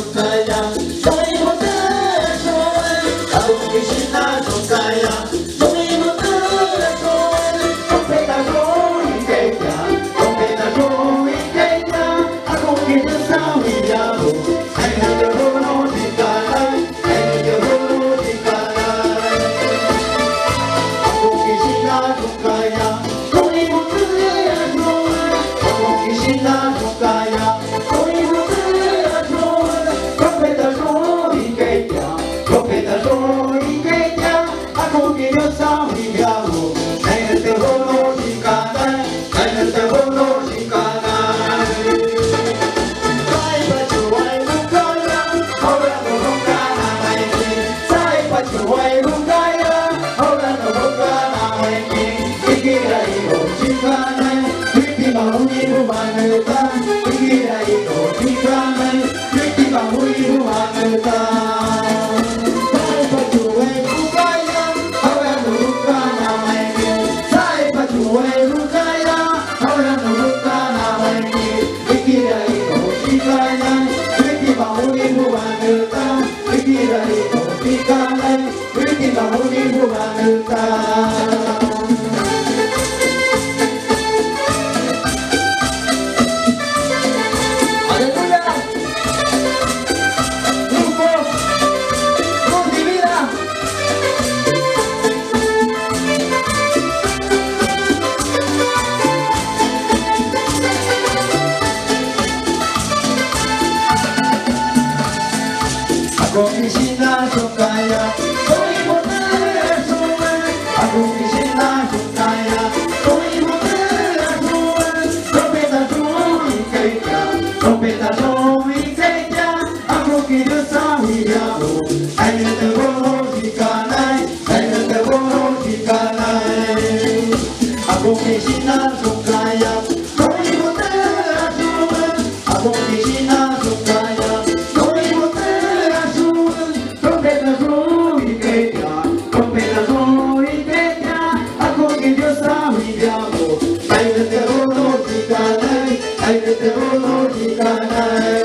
Sukaya, Soy Motor Soy, Abu Krishna Sukaya, Soy Motor Soy, Trompeta Soy Keita, Trompeta Soy Keita, Aku Kita Sawi Yabu, Aina Jahulu Dikalai, Aina Jahulu Dikalai, Abu Krishna Sukaya, Soy Motor Soy, Abu Krishna Sukaya, Soy Motor Soy, Trompeta Soy Keita, Trompeta Soy Keita, Aku Kita Sawi Yabu, Aina Jahulu Dikalai, Aina Jahulu Dikalai. Sai pachuai lukaya, ora no lukana maiki. Sai pachuai lukaya, ora no lukana maiki. Ikirai no chikanai, wiki maui rumanuta. Ikirai no chikanai, wiki maui rumanuta. Sai pachuai lukaya, ora no lukana maiki. Sai pachuai lukaya, ora no lukana maiki. Ikirai no chikanai, wiki maui rumanuta. Ikirai no chikanai, wiki maui rumanuta. Aleluya. Grupo Luz y Vida. Aku Krishna Sukaya, Soy Motor Soy, Aku Krishna Sukaya, Soy Motor Soy, Trompeta Soy Keita, Trompeta Soy Keita, Aku Kita Sawi Yabu, Aina Jahulu Dikalai, Aina Jahulu Dikalai, Aku Krishna Sukaya, Soy Motor Soy, Aku Krishna Sukaya, Soy Motor Soy, Trompeta Soy Keita, Trompeta Soy Keita, Aku Kita Sawi Yabu, Aina Jahulu Dikalai, Aina Jahulu Dikalai.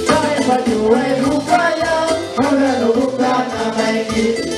Sai pachuai lukaya, ora no lukana maiki.